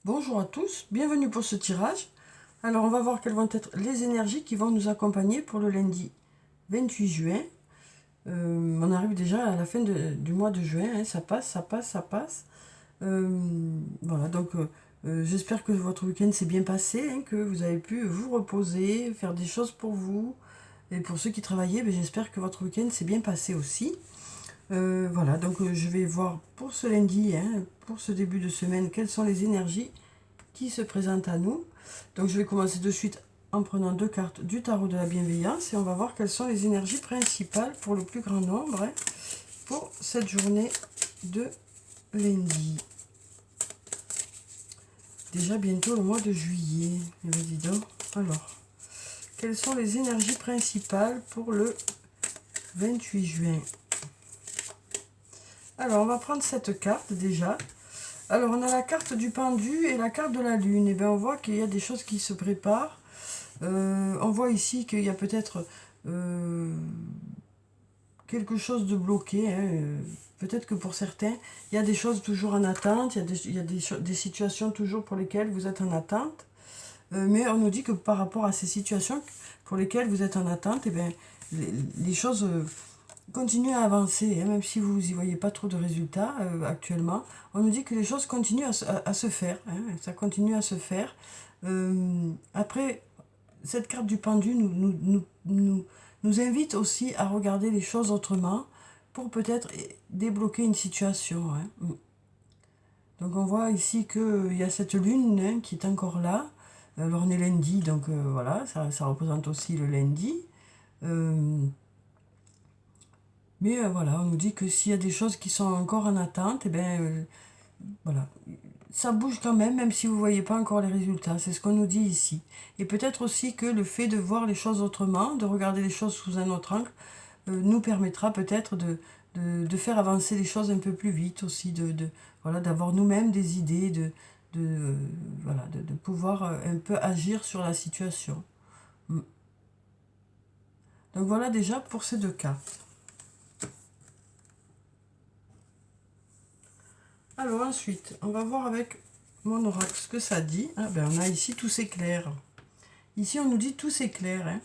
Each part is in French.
Bonjour à tous, bienvenue pour ce tirage. Alors on va voir quelles vont être les énergies qui vont nous accompagner pour le lundi 28 juin. On arrive déjà à la fin du mois de juin, hein, ça passe, ça passe, ça passe. Voilà, donc j'espère que votre week-end s'est bien passé, hein, que vous avez pu vous reposer, faire des choses pour vous. Et pour ceux qui travaillaient, j'espère que votre week-end s'est bien passé aussi. Voilà, donc je vais voir pour ce lundi, hein, pour ce début de semaine, quelles sont les énergies qui se présentent à nous. Donc je vais commencer de suite en prenant deux cartes du tarot de la bienveillance et on va voir quelles sont les énergies principales pour le plus grand nombre, hein, pour cette journée de lundi. Déjà bientôt le mois de juillet. Eh bien, dis donc. Alors, quelles sont les énergies principales pour le 28 juin? Alors, on va prendre cette carte déjà. Alors, on a la carte du pendu et la carte de la lune. Et bien, on voit qu'il y a des choses qui se préparent. On voit ici qu'il y a peut-être quelque chose de bloqué. Hein. Peut-être que pour certains, il y a des choses toujours en attente. Il y a des situations toujours pour lesquelles vous êtes en attente. Mais on nous dit que par rapport à ces situations pour lesquelles vous êtes en attente, eh bien, les choses continuent à avancer, hein, même si vous n'y voyez pas trop de résultats actuellement. On nous dit que les choses continuent à se faire, hein, ça continue à se faire. Après, cette carte du pendu nous invite aussi à regarder les choses autrement pour peut-être débloquer une situation. Hein. Donc on voit ici qu'il y a cette lune, hein, qui est encore là. Alors on est lundi, donc voilà, ça représente aussi le lundi. Mais voilà, on nous dit que s'il y a des choses qui sont encore en attente, eh bien, voilà, ça bouge quand même, même si vous ne voyez pas encore les résultats. C'est ce qu'on nous dit ici. Et peut-être aussi que le fait de voir les choses autrement, de regarder les choses sous un autre angle, nous permettra peut-être de faire avancer les choses un peu plus vite aussi, voilà, d'avoir nous-mêmes des idées, voilà, de pouvoir un peu agir sur la situation. Donc voilà déjà pour ces deux cartes. Alors ensuite, on va voir avec mon oracle ce que ça dit. Ah ben on a ici tout s'éclaire. Ici on nous dit tout s'éclaire. Hein.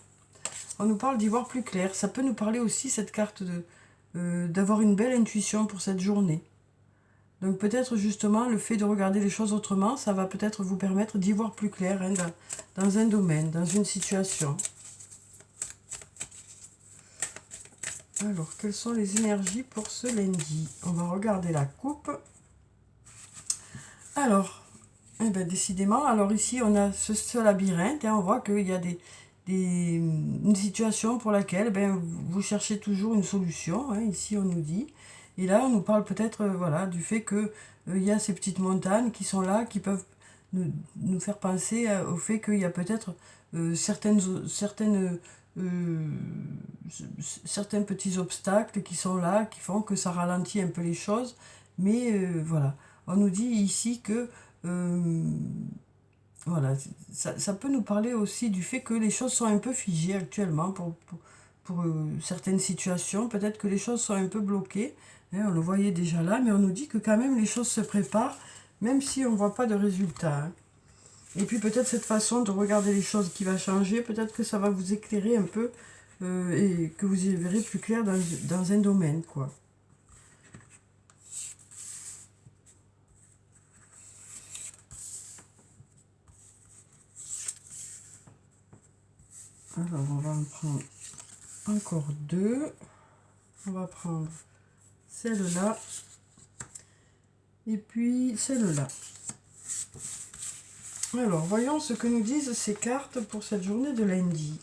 On nous parle d'y voir plus clair. Ça peut nous parler aussi cette carte d'avoir une belle intuition pour cette journée. Donc peut-être justement le fait de regarder les choses autrement, ça va peut-être vous permettre d'y voir plus clair, hein, dans un domaine, dans une situation. Alors, quelles sont les énergies pour ce lundi? On va regarder la coupe. Alors, eh ben, décidément, alors ici on a ce labyrinthe, hein, on voit qu'il y a une situation pour laquelle vous cherchez toujours une solution, hein, ici on nous dit. Et là on nous parle peut-être voilà, du fait qu'il y a ces petites montagnes qui sont là, qui peuvent nous faire penser au fait qu'il y a peut-être certains petits obstacles qui sont là, qui font que ça ralentit un peu les choses. Mais voilà, on nous dit ici que voilà, ça peut nous parler aussi du fait que les choses sont un peu figées actuellement pour certaines situations. Peut-être que les choses sont un peu bloquées. Hein, on le voyait déjà là, mais on nous dit que quand même les choses se préparent, même si on ne voit pas de résultats. Hein. Et puis peut-être cette façon de regarder les choses qui va changer, peut-être que ça va vous éclairer un peu et que vous y verrez plus clair dans un domaine, quoi. Alors on va en prendre encore deux. On va prendre celle-là et puis celle-là. Alors, voyons ce que nous disent ces cartes pour cette journée de lundi.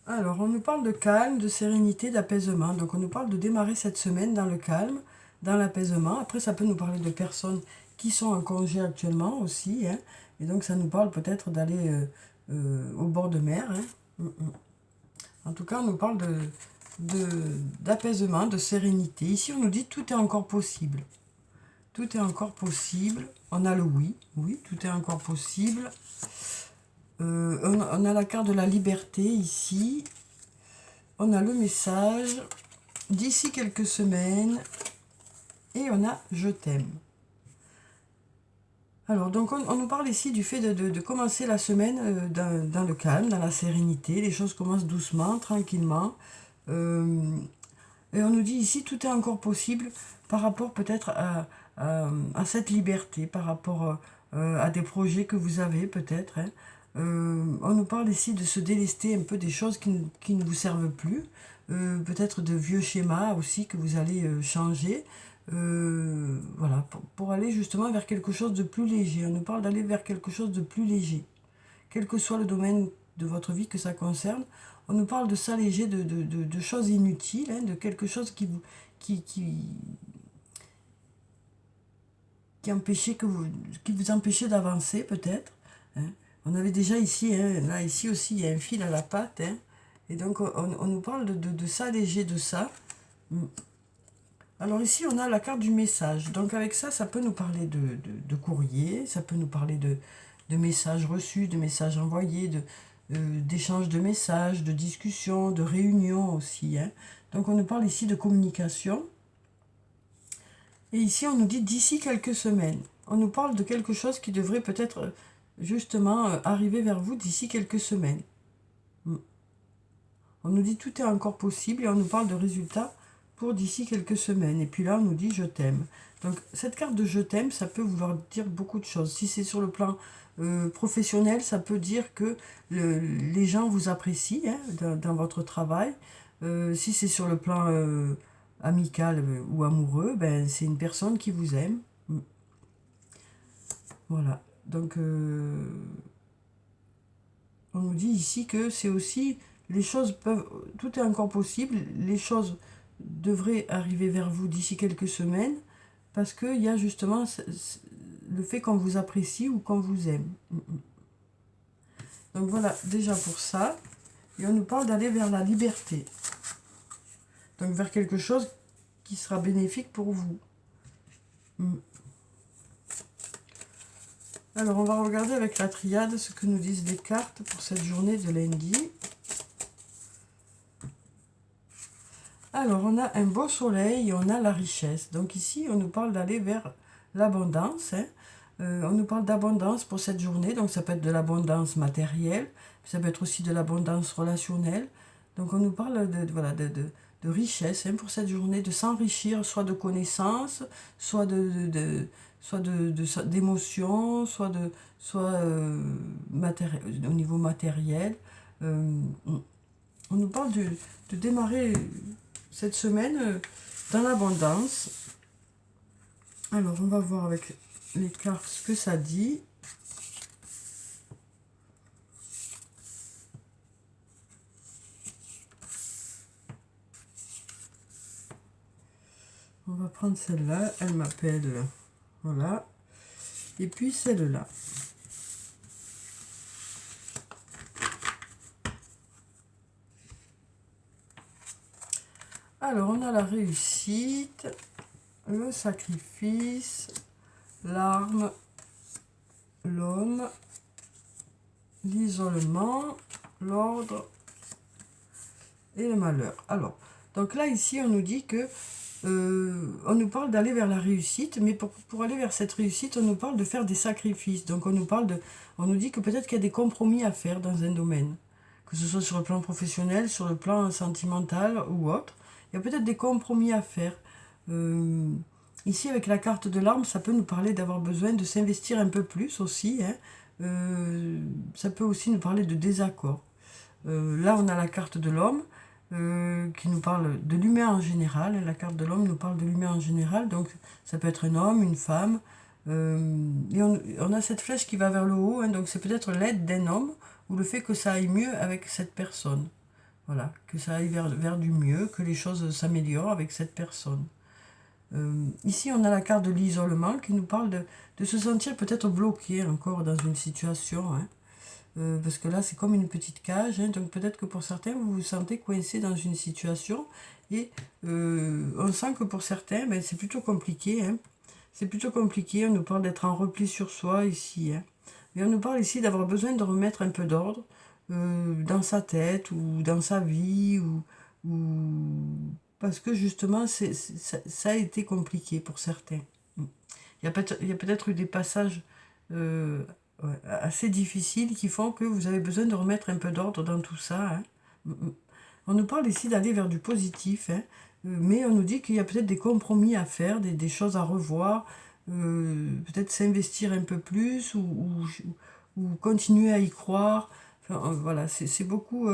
Alors, on nous parle de calme, de sérénité, d'apaisement. Donc, on nous parle de démarrer cette semaine dans le calme, dans l'apaisement. Après, ça peut nous parler de personnes qui sont en congé actuellement aussi. Hein. Et donc, ça nous parle peut-être d'aller au bord de mer. Hein. En tout cas, on nous parle d'apaisement, de sérénité. Ici, on nous dit tout est encore possible. Tout est encore possible. On a le oui. Oui, tout est encore possible. On a la carte de la liberté ici. on a le message d'ici quelques semaines et on a je t'aime. Alors, donc on nous parle ici du fait de commencer la semaine dans le calme, dans la sérénité. Les choses commencent doucement, tranquillement. Euh, et on nous dit ici, tout est encore possible par rapport peut-être à cette liberté, par rapport à des projets que vous avez peut-être. Hein. On nous parle ici de se délester un peu des choses qui ne vous servent plus. Peut-être de vieux schémas aussi que vous allez changer. Voilà, pour aller justement vers quelque chose de plus léger. On nous parle d'aller vers quelque chose de plus léger. Quel que soit le domaine de votre vie que ça concerne, on nous parle de s'alléger de choses inutiles, hein, de quelque chose qui, qui, empêchait qui vous empêchait d'avancer peut-être. Hein. On avait déjà ici, hein, là ici aussi, il y a un fil à la patte. Hein, et donc on nous parle de s'alléger de ça. Alors ici, on a la carte du message. Donc avec ça, ça peut nous parler de courrier, ça peut nous parler de messages reçus, de messages envoyés, d'échanges de messages, de discussions, de réunions aussi. Hein. Donc on nous parle ici de communication. Et ici, on nous dit d'ici quelques semaines. On nous parle de quelque chose qui devrait peut-être justement arriver vers vous d'ici quelques semaines. On nous dit tout est encore possible et on nous parle de résultats pour d'ici quelques semaines. Et puis là, on nous dit « je t'aime ». Donc, cette carte de « je t'aime », ça peut vouloir dire beaucoup de choses. Si c'est sur le plan professionnel, ça peut dire que les gens vous apprécient hein, dans votre travail. Si c'est sur le plan amical ou amoureux, ben, c'est une personne qui vous aime. Voilà. Donc, on nous dit ici que c'est aussi... Les choses peuvent... Tout est encore possible. Les choses devrait arriver vers vous d'ici quelques semaines parce qu'il y a justement le fait qu'on vous apprécie ou qu'on vous aime. Donc voilà, déjà pour ça. Et on nous parle d'aller vers la liberté. Donc vers quelque chose qui sera bénéfique pour vous. Alors on va regarder avec la triade ce que nous disent les cartes pour cette journée de lundi. Alors, on a un beau soleil et on a la richesse. Donc ici, on nous parle d'aller vers l'abondance. Hein. On nous parle d'abondance pour cette journée. Donc ça peut être de l'abondance matérielle, ça peut être aussi de l'abondance relationnelle. Donc on nous parle voilà, de richesse hein, pour cette journée, de s'enrichir, soit de connaissances, soit d'émotions, soit au niveau matériel. On nous parle de démarrer cette semaine dans l'abondance. Alors, on va voir avec les cartes ce que ça dit. On va prendre celle-là. Elle m'appelle. Voilà. Et puis celle-là. Alors, on a la réussite, le sacrifice, l'arme, l'homme, l'isolement, l'ordre et le malheur. Alors, donc là, ici, on nous dit que on nous parle d'aller vers la réussite, mais pour aller vers cette réussite, on nous parle de faire des sacrifices. Donc, on nous dit que peut-être qu'il y a des compromis à faire dans un domaine, que ce soit sur le plan professionnel, sur le plan sentimental ou autre. Il y a peut-être des compromis à faire. Ici, avec la carte de l'arme, ça peut nous parler d'avoir besoin de s'investir un peu plus aussi. Hein. Ça peut aussi nous parler de désaccord. Là, on a la carte de l'homme qui nous parle de l'humain en général. La carte de l'homme nous parle de l'humain en général. Donc, ça peut être un homme, une femme. Et on a cette flèche qui va vers le haut. Hein, donc, c'est peut-être l'aide d'un homme ou le fait que ça aille mieux avec cette personne. Voilà, que ça aille vers du mieux, que les choses s'améliorent avec cette personne. Ici, on a la carte de l'isolement qui nous parle de se sentir peut-être bloqué encore dans une situation. Hein. Parce que là, c'est comme une petite cage. Hein, donc peut-être que pour certains, vous vous sentez coincé dans une situation. Et on sent que pour certains, ben, c'est plutôt compliqué. Hein. C'est plutôt compliqué. On nous parle d'être en repli sur soi ici. Hein. Mais on nous parle ici d'avoir besoin de remettre un peu d'ordre. Dans sa tête ou dans sa vie ou ou parce que justement ça a été compliqué pour certains. Il y a peut-être eu des passages ouais, assez difficiles qui font que vous avez besoin de remettre un peu d'ordre dans tout ça, hein. On nous parle ici d'aller vers du positif, hein, mais on nous dit qu'il y a peut-être des compromis à faire, des choses à revoir, peut-être s'investir un peu plus ou continuer à y croire. Enfin, voilà, c'est beaucoup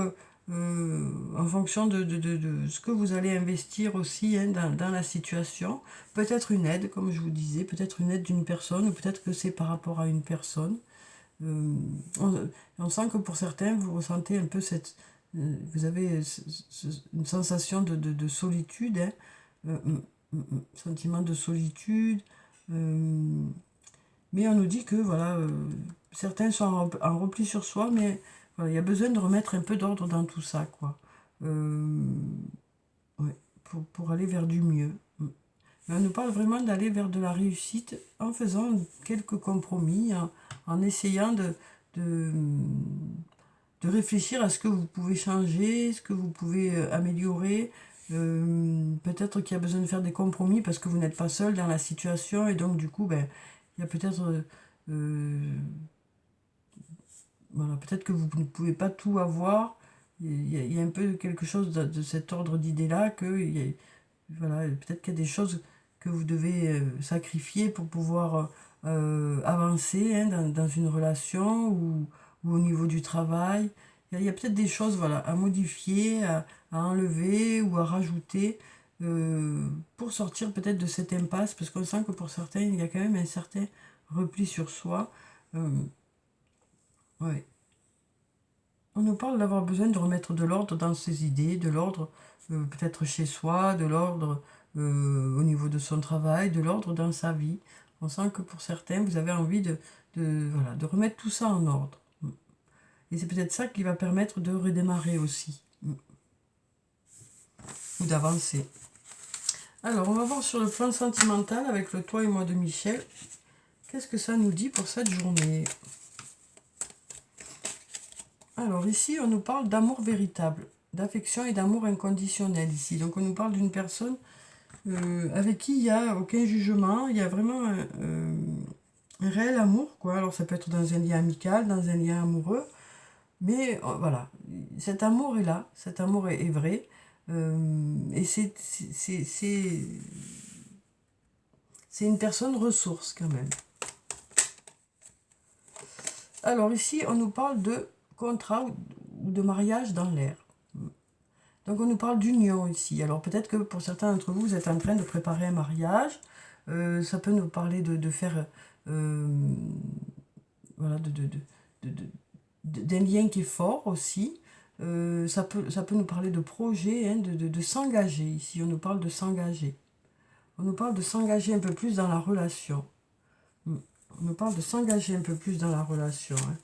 en fonction de ce que vous allez investir aussi, hein, dans la situation. Peut-être une aide, comme je vous disais, peut-être une aide d'une personne, ou peut-être que c'est par rapport à une personne. Euh, on sent que pour certains, vous ressentez un peu vous avez une sensation de solitude, hein, sentiment de solitude. euh, mais on nous dit que voilà, certains sont en repli sur soi, mais voilà, il y a besoin de remettre un peu d'ordre dans tout ça, quoi. Euh, ouais, pour aller vers du mieux. Mais on nous parle vraiment d'aller vers de la réussite en faisant quelques compromis, en essayant de, de réfléchir à ce que vous pouvez changer, ce que vous pouvez améliorer. Peut-être qu'il y a besoin de faire des compromis parce que vous n'êtes pas seul dans la situation et donc du coup, ben, il y a peut-être voilà, peut-être que vous ne pouvez pas tout avoir. Il y a un peu quelque chose de cet ordre d'idée-là que voilà, peut-être qu'il y a des choses que vous devez sacrifier pour pouvoir avancer, hein, dans une relation ou au niveau du travail. Il y a peut-être des choses, voilà, à modifier, à enlever ou à rajouter pour sortir peut-être de cette impasse, parce qu'on sent que pour certains, il y a quand même un certain repli sur soi. Euh, ouais. On nous parle d'avoir besoin de remettre de l'ordre dans ses idées, de l'ordre peut-être chez soi, de l'ordre au niveau de son travail, de l'ordre dans sa vie. On sent que pour certains, vous avez envie voilà, de remettre tout ça en ordre. Et c'est peut-être ça qui va permettre de redémarrer aussi, ou d'avancer. Alors, on va voir sur le plan sentimental avec le toi et moi de Michel. Qu'est-ce que ça nous dit pour cette journée? Alors ici, on nous parle d'amour véritable, d'affection et d'amour inconditionnel ici. Donc on nous parle d'une personne avec qui il n'y a aucun jugement, il y a vraiment un réel amour, quoi. Alors ça peut être dans un lien amical, dans un lien amoureux, mais voilà, cet amour est là, cet amour est vrai, et c'est une personne ressource quand même. Alors ici, on nous parle de contrat ou de mariage dans l'air. Donc on nous parle d'union ici. Alors peut-être que pour certains d'entre vous, vous êtes en train de préparer un mariage. Ça peut nous parler de faire voilà, d'un lien qui est fort aussi. Ça peut nous parler de projet, hein, de s'engager. Ici, on nous parle de s'engager. On nous parle de s'engager un peu plus dans la relation. On nous parle de s'engager un peu plus dans la relation, hein.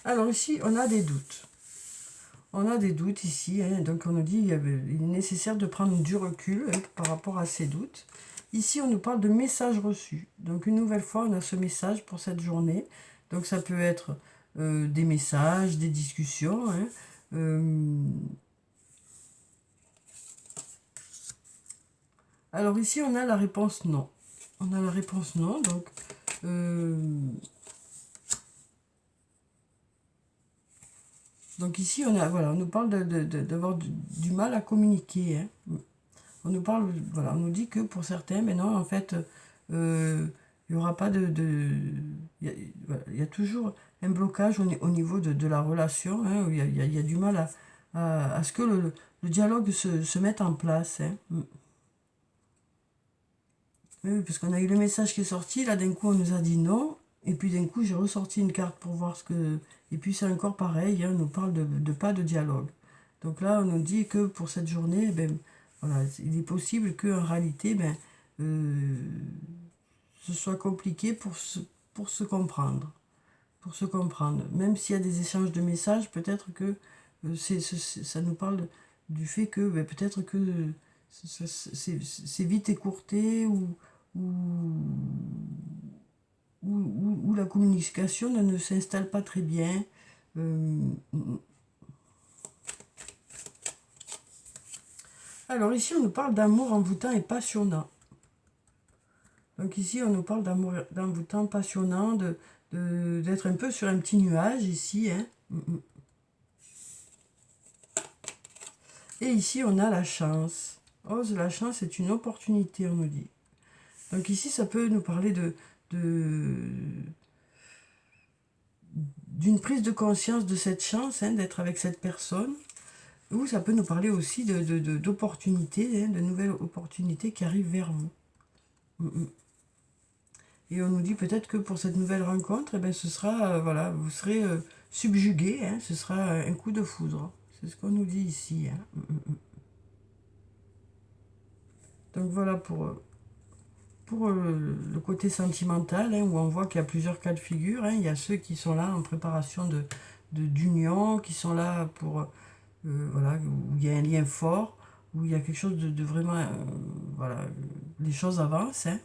Alors ici, on a des doutes. On a des doutes ici, hein, donc on nous dit qu'il est nécessaire de prendre du recul, hein, par rapport à ces doutes. Ici, on nous parle de messages reçus. Donc une nouvelle fois, on a ce message pour cette journée. Donc ça peut être des messages, des discussions, hein. Alors ici, on a la réponse non. On a la réponse non, donc donc ici, voilà, on nous parle d'avoir du mal à communiquer, hein. On nous parle, voilà, on nous dit que pour certains, mais non, en fait, il n'y aura pas il y a, voilà, il y a toujours un blocage au niveau de la relation, hein, où il y a du mal à ce que le dialogue se mette en place, hein. Oui, parce qu'on a eu le message qui est sorti, là d'un coup on nous a dit non, et puis d'un coup j'ai ressorti une carte pour voir ce que... Et puis c'est encore pareil, hein, on nous parle de pas de dialogue. Donc là on nous dit que pour cette journée, ben, voilà, il est possible qu'en réalité, ben, euh, ce soit compliqué pour se comprendre. Pour se comprendre. Même s'il y a des échanges de messages, peut-être que ça nous parle du fait que ben, peut-être que c'est vite écourté ou, ou la communication ne s'installe pas très bien. Euh, Alors ici, on nous parle d'amour envoûtant et passionnant. Donc ici, on nous parle d'amour envoûtant, passionnant, d'être un peu sur un petit nuage ici. Hein. Et ici, on a la chance. Oh, la chance est une opportunité, on nous dit. Donc ici, ça peut nous parler d'une prise de conscience de cette chance, hein, d'être avec cette personne. Ou ça peut nous parler aussi d'opportunités, hein, de nouvelles opportunités qui arrivent vers vous. Et on nous dit peut-être que pour cette nouvelle rencontre, eh ben, ce sera, voilà, vous serez subjugué, hein, ce sera un coup de foudre. C'est ce qu'on nous dit ici. Hein. Donc voilà pour le côté sentimental, hein, où on voit qu'il y a plusieurs cas de figure. Hein. Il y a ceux qui sont là en préparation d'union, qui sont là pour, voilà, où il y a un lien fort, où il y a quelque chose de vraiment, voilà, les choses avancent. Hein.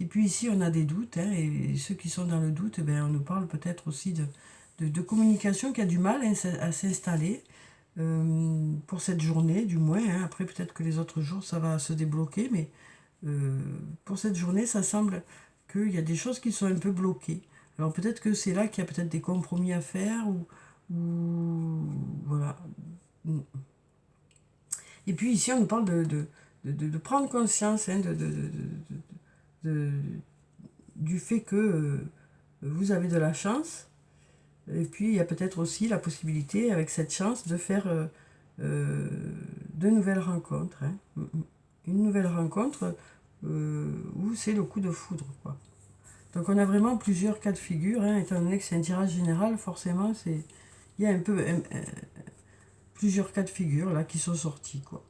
Et puis ici, on a des doutes, hein, et ceux qui sont dans le doute, eh bien, on nous parle peut-être aussi de communication qui a du mal, hein, à s'installer pour cette journée, du moins. Hein. Après, peut-être que les autres jours, ça va se débloquer, mais pour cette journée, ça semble qu'il y a des choses qui sont un peu bloquées. Alors peut-être que c'est là qu'il y a peut-être des compromis à faire, ou voilà. Et puis ici, on nous parle de prendre conscience, hein, du fait que vous avez de la chance. Et puis, il y a peut-être aussi la possibilité, avec cette chance, de faire de nouvelles rencontres. Hein. Une nouvelle rencontre où c'est le coup de foudre, quoi. Donc, on a vraiment plusieurs cas de figure. Hein, étant donné que c'est un tirage général, forcément, il y a un peu plusieurs cas de figure là qui sont sortis, quoi.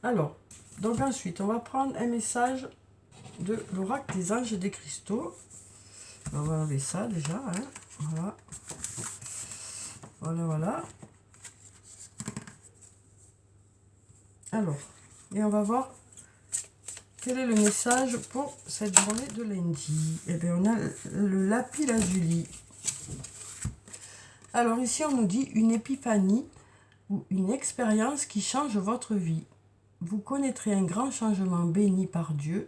Alors, donc ensuite, on va prendre un message de l'oracle des anges et des cristaux. On va enlever ça déjà. Hein. Voilà. Voilà, voilà. Alors, et on va voir quel est le message pour cette journée de lundi. Eh bien, on a le lapis lazuli. Alors ici, on nous dit une épiphanie ou une expérience qui change votre vie. Vous connaîtrez un grand changement béni par Dieu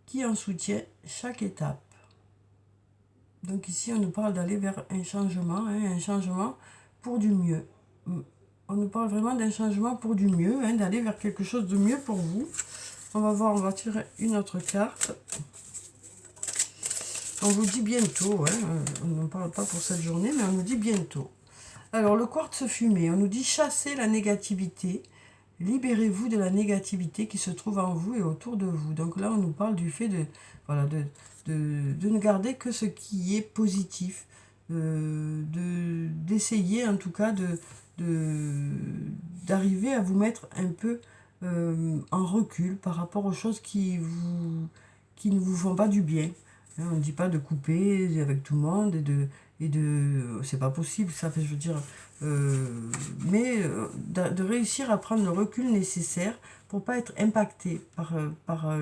qui en soutient chaque étape. Donc ici, on nous parle d'aller vers un changement, hein, un changement pour du mieux. On nous parle vraiment d'un changement pour du mieux, hein, d'aller vers quelque chose de mieux pour vous. On va voir, on va tirer une autre carte. On vous dit bientôt, hein, on n'en parle pas pour cette journée, mais on nous dit bientôt. Alors, le quartz fumé, on nous dit chassez la négativité, libérez-vous de la négativité qui se trouve en vous et autour de vous. Donc là, on nous parle du fait voilà, de ne garder que ce qui est positif, d'essayer en tout cas d'arriver à vous mettre un peu en recul par rapport aux choses qui ne vous font pas du bien. Hein, on ne dit pas de couper avec tout le monde c'est pas possible ça, fait, je veux dire, mais de réussir à prendre le recul nécessaire pour pas être impacté par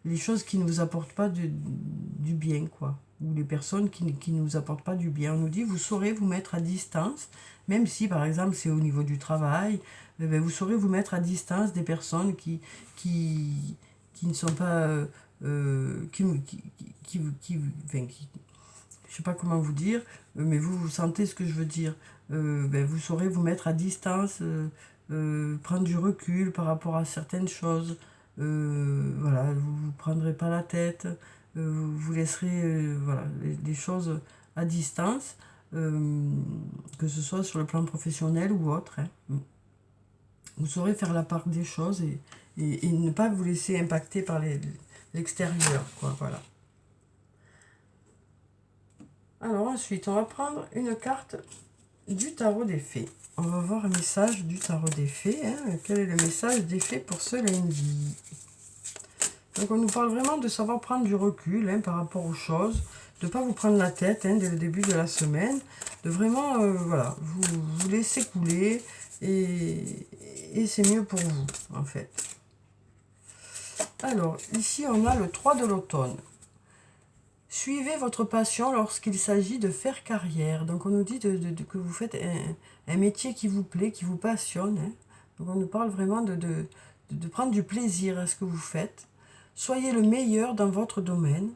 les choses qui ne vous apportent pas du bien, quoi, ou les personnes qui ne nous apportent pas du bien. On nous dit vous saurez vous mettre à distance, même si par exemple c'est au niveau du travail, ben, vous saurez vous mettre à distance des personnes qui ne sont pas je sais pas comment vous dire, mais vous sentez ce que je veux dire. Ben, vous saurez vous mettre à distance, prendre du recul par rapport à certaines choses. Voilà, vous ne vous prendrez pas la tête, vous laisserez voilà, les choses à distance, que ce soit sur le plan professionnel ou autre. Hein. Vous saurez faire la part des choses et ne pas vous laisser impacter par l'extérieur, quoi, voilà. Alors ensuite, on va prendre une carte du tarot des fées. On va voir un message du tarot des fées. Hein. Quel est le message des fées pour ce lundi? Donc on nous parle vraiment de savoir prendre du recul, hein, par rapport aux choses, de ne pas vous prendre la tête, hein, dès le début de la semaine, de vraiment voilà, vous laisser couler et c'est mieux pour vous en fait. Alors ici on a le 3 de l'automne. Suivez votre passion lorsqu'il s'agit de faire carrière. Donc on nous dit que vous faites un métier qui vous plaît, qui vous passionne. Hein. Donc on nous parle vraiment de prendre du plaisir à ce que vous faites. Soyez le meilleur dans votre domaine.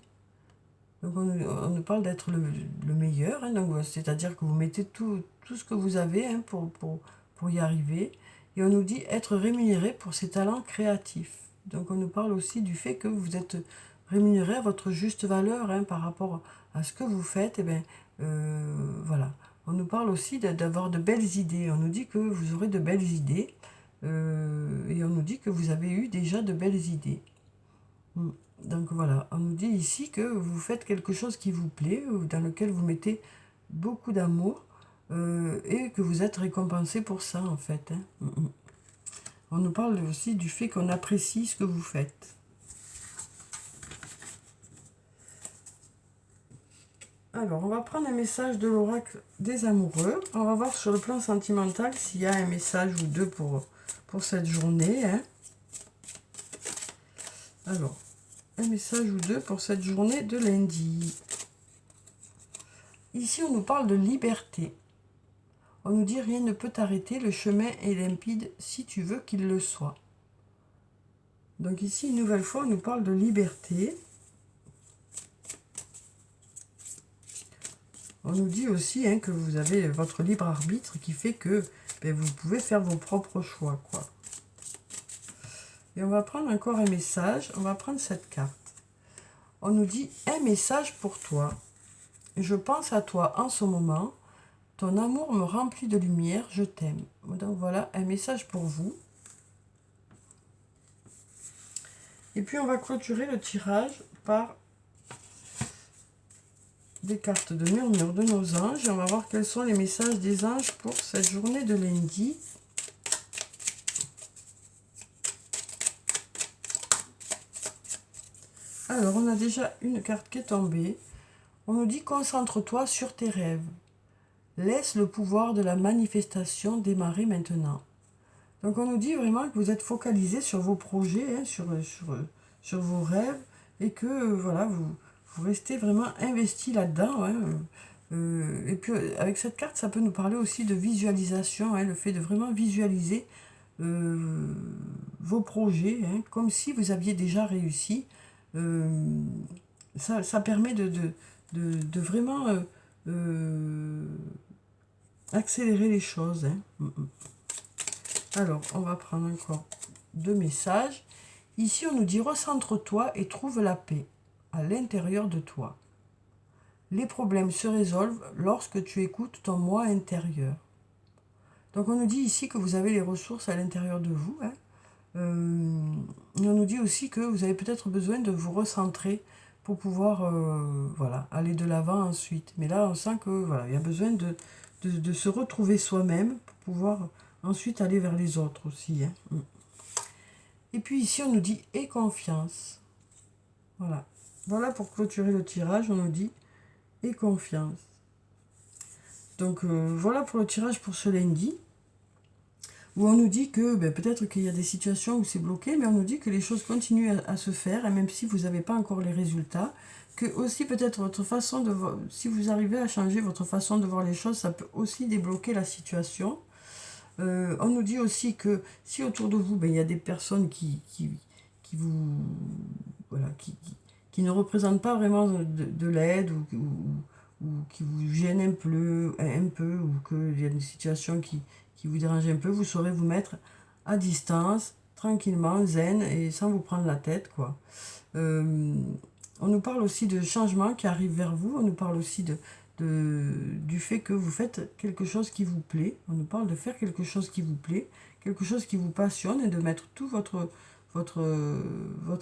Donc on nous parle d'être le meilleur, hein, donc c'est-à-dire que vous mettez tout ce que vous avez, hein, pour y arriver. Et on nous dit être rémunéré pour ses talents créatifs. Donc on nous parle aussi du fait que vous êtes rémunéré à votre juste valeur, hein, par rapport à ce que vous faites. Et bien, voilà. On nous parle aussi d'avoir de belles idées. On nous dit que vous aurez de belles idées. Et on nous dit que vous avez eu déjà de belles idées. Donc voilà, on nous dit ici que vous faites quelque chose qui vous plaît, ou dans lequel vous mettez beaucoup d'amour, et que vous êtes récompensé pour ça en fait, hein. On nous parle aussi du fait qu'on apprécie ce que vous faites. Alors, on va prendre un message de l'oracle des amoureux. On va voir sur le plan sentimental s'il y a un message ou deux pour cette journée, hein. Alors, un message ou deux pour cette journée de lundi. Ici, on nous parle de liberté. On nous dit rien ne peut t'arrêter, le chemin est limpide si tu veux qu'il le soit. Donc ici, une nouvelle fois, on nous parle de liberté. On nous dit aussi, hein, que vous avez votre libre arbitre qui fait que vous pouvez faire vos propres choix, quoi. Et on va prendre encore un message. On va prendre cette carte. On nous dit un message pour toi. Je pense à toi en ce moment. Ton amour me remplit de lumière. Je t'aime. Donc voilà un message pour vous. Et puis on va clôturer le tirage par des cartes de murmure de nos anges. Et on va voir quels sont les messages des anges pour cette journée de lundi. Alors, on a déjà une carte qui est tombée. On nous dit « Concentre-toi sur tes rêves. Laisse le pouvoir de la manifestation démarrer maintenant. » Donc, on nous dit vraiment que vous êtes focalisé sur vos projets, hein, sur vos rêves, et que voilà, vous restez vraiment investi là-dedans, hein. Et puis, avec cette carte, ça peut nous parler aussi de visualisation, hein, le fait de vraiment visualiser vos projets, hein, comme si vous aviez déjà réussi. Ça permet de vraiment accélérer les choses, hein. Alors, on va prendre encore deux messages. Ici, on nous dit « Recentre-toi et trouve la paix à l'intérieur de toi. Les problèmes se résolvent lorsque tu écoutes ton moi intérieur. » Donc, on nous dit ici que vous avez les ressources à l'intérieur de vous, hein. Et on nous dit aussi que vous avez peut-être besoin de vous recentrer pour pouvoir voilà, aller de l'avant ensuite. Mais là, on sent que voilà, il y a besoin de se retrouver soi-même pour pouvoir ensuite aller vers les autres aussi, hein. Et puis ici, on nous dit « aie confiance ». Voilà. Voilà pour clôturer le tirage, on nous dit « aie confiance ». Donc voilà pour le tirage pour ce lundi, où on nous dit que peut-être qu'il y a des situations où c'est bloqué, mais on nous dit que les choses continuent à se faire, et même si vous n'avez pas encore les résultats, que aussi peut-être votre façon de voir, si vous arrivez à changer votre façon de voir les choses, ça peut aussi débloquer la situation. On nous dit aussi que si autour de vous, il y a des personnes qui vous voilà, qui ne représentent pas vraiment de l'aide, ou qui vous gênent un peu, ou qu'il y a une situation qui vous dérange un peu, vous saurez vous mettre à distance, tranquillement, zen, et sans vous prendre la tête, quoi. On nous parle aussi de changements qui arrivent vers vous, on nous parle aussi du fait que vous faites quelque chose qui vous plaît, on nous parle de faire quelque chose qui vous plaît, quelque chose qui vous passionne, et de mettre tout votre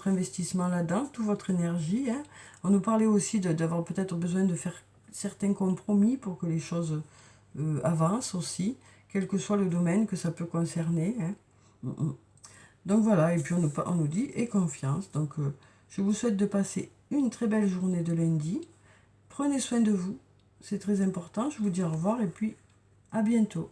investissement là-dedans, toute votre énergie, hein. On nous parlait aussi d'avoir peut-être besoin de faire certains compromis pour que les choses avancent aussi, quel que soit le domaine que ça peut concerner, hein. Donc voilà, et puis on nous dit « aie confiance ». Donc je vous souhaite de passer une très belle journée de lundi. Prenez soin de vous, c'est très important. Je vous dis au revoir et puis à bientôt.